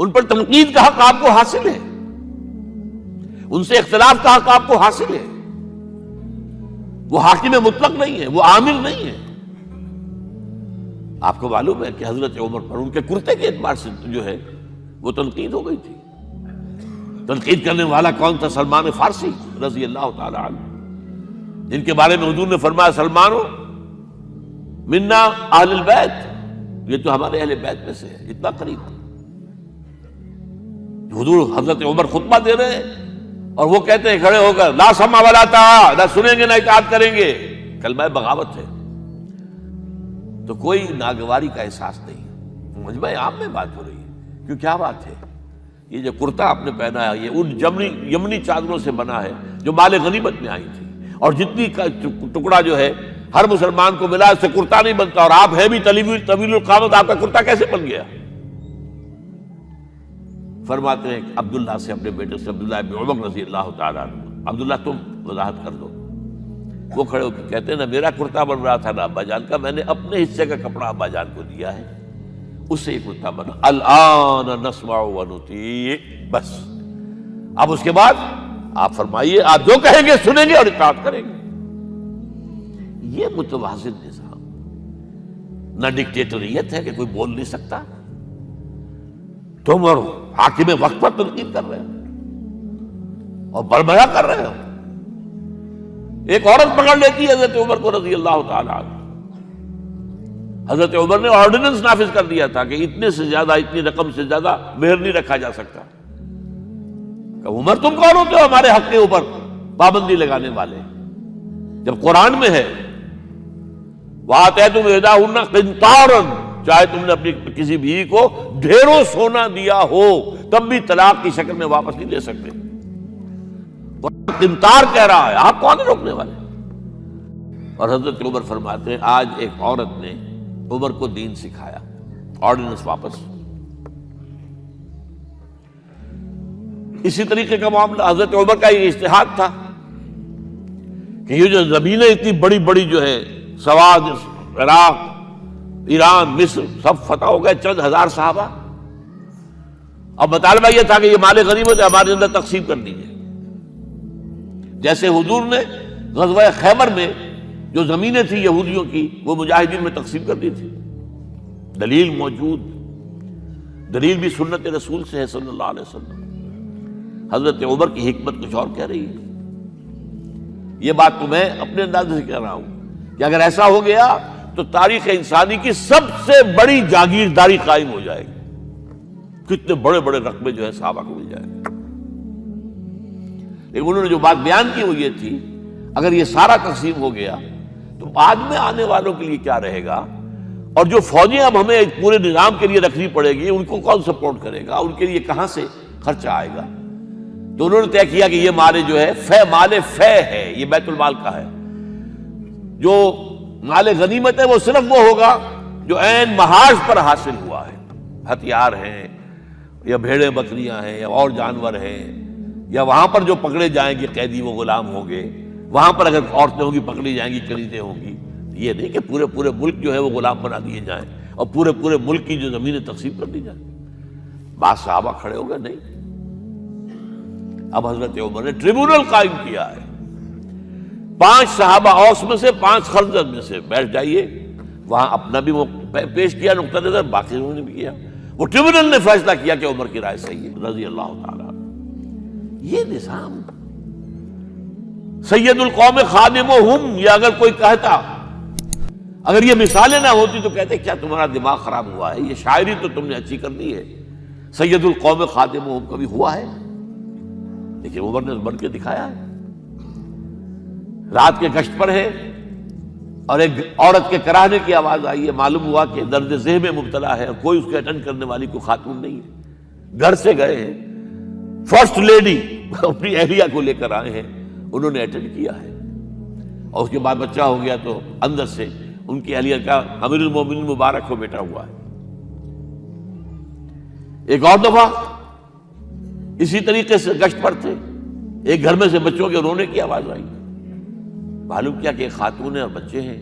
ان پر تنقید کا حق آپ کو حاصل ہے، ان سے اختلاف کا حق آپ کو حاصل ہے. وہ حاکم مطلق نہیں ہے، وہ عامر نہیں ہے. آپ کو معلوم ہے کہ حضرت عمر پر ان کے کرتے کے اعتبار سے جو ہے وہ تنقید ہو گئی تھی. تنقید کرنے والا کون تھا؟ سلمان فارسی رضی اللہ تعالی عنہ، جن کے بارے میں حضور نے فرمایا سلمانو منا اہل البیت، یہ تو ہمارے اہل بیت میں سے ہے، اتنا قریب. حضور حضرت عمر خطبہ دے رہے ہیں اور وہ کہتے ہیں کھڑے ہو کر لا سمع ولا طاعہ، نہ سنیں گے نہ اطاعت کریں گے. کلمہ بغاوت ہے. تو کوئی ناگواری کا احساس نہیں. مجمع عام میں بات ہو رہی ہے. کیوں کیا بات ہے؟ یہ جو کرتا آپ نے پہنا ہے یہ ان یمنی چادروں سے بنا ہے جو مال غنیمت میں آئی تھی، اور جتنی کا ٹکڑا جو ہے ہر مسلمان کو ملا اس سے کرتا نہیں بنتا، اور آپ ہے بھی طویل القامت، آپ کا کرتا کیسے بن گیا؟ فرماتے ہیں کہ عبداللہ سے، اپنے بیٹے سے، عبداللہ ابن عمر رضی اللہ تعالیٰ عنہ، عبداللہ تم وضاحت کر دو. وہ کھڑے ہو کے کہتے ہیں نہ میرا کرتا بن رہا تھا نہ ابا جان کا، میں نے اپنے حصے کا کپڑا ابا جان کو دیا ہے، اس سے یہ کرتا بنا. الآن نسمع ونطیع، بس اب اس کے بعد آپ فرمائیے، آپ جو کہیں گے سنیں گے اور اطاعت کریں گے. یہ متوازن نظام، نہ ڈکٹیٹریت ہے کہ کوئی بول نہیں سکتا. تم اور حاکم وقت پر تنقید کر رہے ہو اور بربرا کر رہے ہو. ایک عورت پکڑ لیتی ہے حضرت عمر کو رضی اللہ تعالیٰ عنہ. حضرت عمر نے آرڈیننس نافذ کر دیا تھا کہ اتنے سے زیادہ، اتنی رقم سے زیادہ مہر نہیں رکھا جا سکتا. کہ عمر تم کون ہوتے ہو ہمارے حق کے اوپر پابندی لگانے والے؟ جب قرآن میں ہے وَآتَيْتُمْ إِحْدَاهُنَّ قِنْطَارًا، چاہے تم نے اپنی کسی بیوی کو ڈھیروں سونا دیا ہو تب بھی طلاق کی شکل میں واپس نہیں لے سکتے. قنطار کہہ رہا ہے، آپ کون روکنے والے؟ اور حضرت عمر فرماتے ہیں آج ایک عورت نے عمر کو دین سکھایا، آرڈیننس واپس. اسی طریقے کا معاملہ حضرت عمر کا یہ اجتہاد تھا کہ یہ جو زمینیں اتنی بڑی بڑی جو ہے سواد، عراق، ایران، مصر سب فتح ہو گئے، چند ہزار صحابہ. اب مطالبہ یہ تھا کہ یہ مال غنیمت ہے ہمارے اندر تقسیم کر دیجیے. جیسے حضور نے غزوہ خیبر میں جو زمینیں تھیں یہودیوں کی وہ مجاہدین میں تقسیم کر دی تھی. دلیل موجود، دلیل بھی سنت رسول سے ہے صلی اللہ علیہ وسلم. حضرت عمر کی حکمت کچھ اور کہہ رہی ہے. یہ بات تو میں اپنے انداز سے کہہ رہا ہوں کہ اگر ایسا ہو گیا تو تاریخ انسانی کی سب سے بڑی جاگیرداری قائم ہو جائے گی. کتنے بڑے بڑے رقبے جو ہے صحابہ کو مل جائے گا. لیکن انہوں نے جو بات بیان کی وہ یہ تھی اگر یہ سارا تقسیم ہو گیا تو بعد میں آنے والوں کے لیے کیا رہے گا، اور جو فوجیں اب ہمیں پورے نظام کے لیے رکھنی پڑے گی ان کو کون سپورٹ کرے گا، ان کے لیے کہاں سے خرچہ آئے گا. تو انہوں نے طے کیا کہ یہ مال جو ہے مال فے ہے، یہ بیت المال کا ہے. جو مال غنیمت ہے وہ صرف وہ ہوگا جو عین محاذ پر حاصل ہوا ہے. ہتھیار ہیں یا بھیڑیں بکریاں ہیں یا اور جانور ہیں، یا وہاں پر جو پکڑے جائیں گے قیدی وہ غلام ہوں گے، وہاں پر اگر عورتیں ہوں گی پکڑی جائیں گی، چریتیں ہوں گی. یہ نہیں کہ پورے ملک جو ہے وہ غلام بنا دیے جائیں اور پورے ملک کی جو زمینیں تقسیم کر دی جائیں. بعض صحابہ کھڑے ہو گئے نہیں. اب حضرت عمر نے ٹریبونل قائم کیا ہے. 5 صحابہ اوس میں سے، 5 خزرج میں سے بیٹھ جائیے. وہاں اپنا بھی وہ پیش کیا نقطہ نظر، باقی انہوں نے بھی کیا. وہ ٹریبونل نے فیصلہ کیا کہ عمر کی رائے صحیح ہے رضی اللہ تعالیٰ. یہ نظام سید القوم خادمہم، یہ اگر کوئی کہتا، اگر یہ مثالیں نہ ہوتی تو کہتے کیا تمہارا دماغ خراب ہوا ہے، یہ شاعری تو تم نے اچھی کر دی ہے. سید القوم خادمہم کبھی ہوا ہے؟ لیکن عمر نے بن کے دکھایا ہے. رات کے گشت پر ہے اور ایک عورت کے کراہنے کی آواز آئی ہے. معلوم ہوا کہ درد ذہن میں مبتلا ہے اور کوئی اس کے اٹینڈ کرنے والی کوئی خاتون نہیں ہے. گھر سے گئے ہیں، فرسٹ لیڈی اپنی اہلیہ کو لے کر آئے ہیں، انہوں نے اٹینڈ کیا ہے. اور اس کے بعد بچہ ہو گیا تو اندر سے ان کی اہلیہ کا امیر المومنین مبارک ہو بیٹا ہوا ہے. ایک اور دفعہ اسی طریقے سے گشت پر تھے، ایک گھر میں سے بچوں کے رونے کی آواز آئی. معلوم کیا کہ ایک خاتون ہے اور بچے ہیں،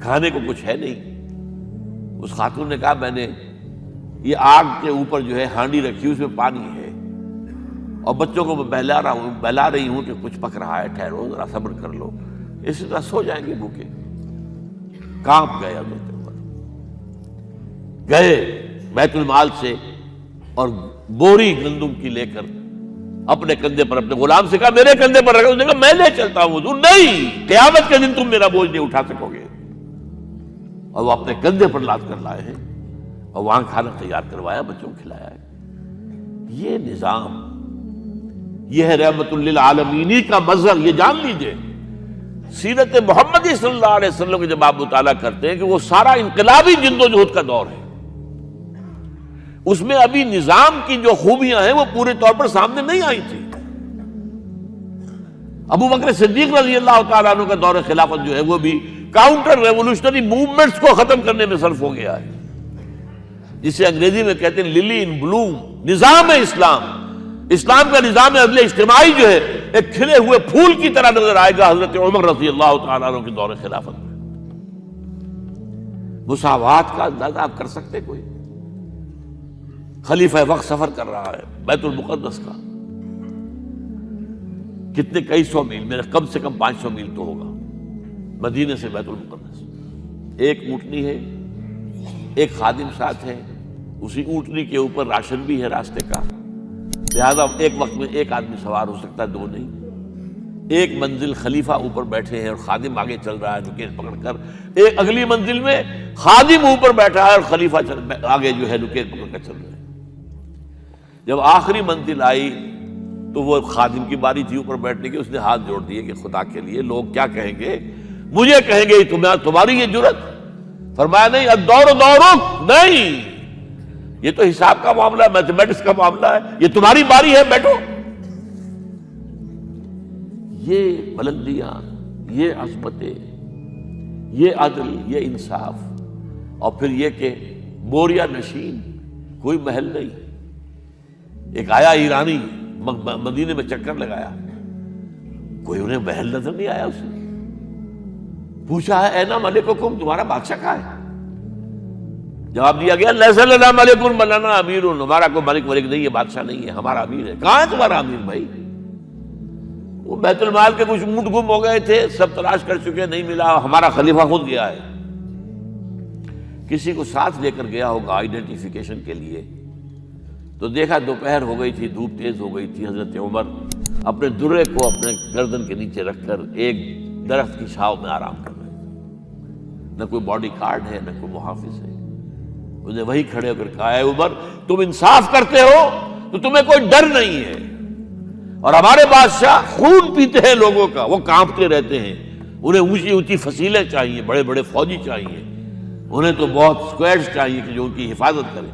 کھانے کو کچھ ہے نہیں. اس خاتون نے کہا میں نے یہ آگ کے اوپر جو ہے ہانڈی رکھی اس میں پانی ہے، اور بچوں کو میں بہلا رہی ہوں کہ کچھ پک رہا ہے، ٹھہرو ذرا صبر کر لو، اسی طرح سو جائیں گے بھوکے۔ کانپ گئے حضرت عمر، گئے بیت المال سے اور بوری گندم کی لے کر اپنے کندھے پر، اپنے غلام سے کہا میرے کندھے پر رکھو، اس نے کہا میں لے چلتا ہوں حضور۔ نہیں، قیامت کے دن تم میرا بوجھ نہیں اٹھا سکو گے۔ اور وہ اپنے کندھے پر لاد کر لائے ہیں اور وہاں کھانا تیار کروایا، بچوں کو کھلایا ہے۔ یہ نظام، یہ ہے رحمت للعالمینی کا مظہر۔ یہ جان لیجئے سیرت محمدی صلی اللہ علیہ وسلم کے جب آپ مطالعہ کرتے ہیں کہ وہ سارا انقلابی جدوجہد کا دور ہے، اس میں ابھی نظام کی جو خوبیاں ہیں وہ پورے طور پر سامنے نہیں آئی تھی۔ ابو بکر صدیق رضی اللہ تعالیٰ عنہ کا دور خلافت جو ہے وہ بھی کاؤنٹر ریولوشنری موومنٹس کو ختم کرنے میں صرف ہو گیا ہے، جسے انگریزی میں کہتے ہیں للی ان بلوم، نظام اسلام۔ اسلام کا نظام عدل اجتماعی جو ہے ایک کھلے ہوئے پھول کی طرح نظر آئے گا حضرت عمر رضی اللہ تعالیٰ عنہ کے دور خلافت میں۔ مساوات کا اندازہ آپ کر سکتے کوئی؟ خلیفہ وقت سفر کر رہا ہے بیت المقدس کا، کتنے کئی سو میل، میرے کم سے کم 500 میل تو ہوگا مدینے سے بیت المقدس۔ ایک اونٹنی ہے، ایک خادم ساتھ ہے، اسی اونٹنی کے اوپر راشن بھی ہے راستے کا، لہذا ایک وقت میں ایک آدمی سوار ہو سکتا ہے، دو نہیں۔ ایک منزل خلیفہ اوپر بیٹھے ہیں اور خادم آگے چل رہا ہے نکیل پکڑ کر، ایک اگلی منزل میں خادم اوپر بیٹھا ہے اور خلیفہ آگے جو ہے نکیل پکڑ کر چل رہے ہیں۔ جب آخری منزل آئی تو وہ خادم کی باری تھی اوپر بیٹھنے کی، اس نے ہاتھ جوڑ دیے کہ خدا کے لیے لوگ کیا کہیں گے، مجھے کہیں گے تمہاری یہ جرت۔ فرمایا نہیں، الدور دورک، نہیں، یہ تو حساب کا معاملہ ہے، میتھمیٹکس کا معاملہ ہے، یہ تمہاری باری ہے، بیٹھو۔ یہ بلندیاں، یہ عظمتیں، یہ عدل، یہ انصاف، اور پھر یہ کہ بوریا نشین، کوئی محل نہیں۔ ایک آیا ایرانی مدینے میں چکر لگایا، کوئی انہیں محل نظر نہیں آیا، اسے پوچھا ہے اینا ملککم، تمہارا بادشاہ کہاں ہے؟ جواب دیا گیا لیس لنا ملک بل لنا امیر، ہمارا کوئی ملک نہیں ہے، بادشاہ نہیں ہے، ہمارا امیر ہے۔ کہاں ہے تمہارا امیر بھائی؟ وہ بیت المال کے کچھ اونٹ گم ہو گئے تھے، سب تلاش کر چکے، نہیں ملا، ہمارا خلیفہ خود گیا ہے۔ کسی کو ساتھ لے کر گیا ہوگا آئیڈینٹیفیکیشن کے لیے، تو دیکھا دوپہر ہو گئی تھی، دھوپ تیز ہو گئی تھی، حضرت عمر اپنے درے کو اپنے گردن کے نیچے رکھ کر ایک درخت کی چھاؤں میں آرام کر رہے تھے۔ نہ کوئی باڈی گارڈ ہے، نہ کوئی محافظ ہے۔ انہیں وہی کھڑے ہو کر کہا اے عمر، تم انصاف کرتے ہو تو تمہیں کوئی ڈر نہیں ہے، اور ہمارے بادشاہ خون پیتے ہیں لوگوں کا، وہ کانپتے رہتے ہیں، انہیں اونچی اونچی فصیلیں چاہیے، بڑے بڑے فوجی چاہیے، انہیں تو بہت اسکواڈز چاہیے کہ جو ان کی حفاظت کریں۔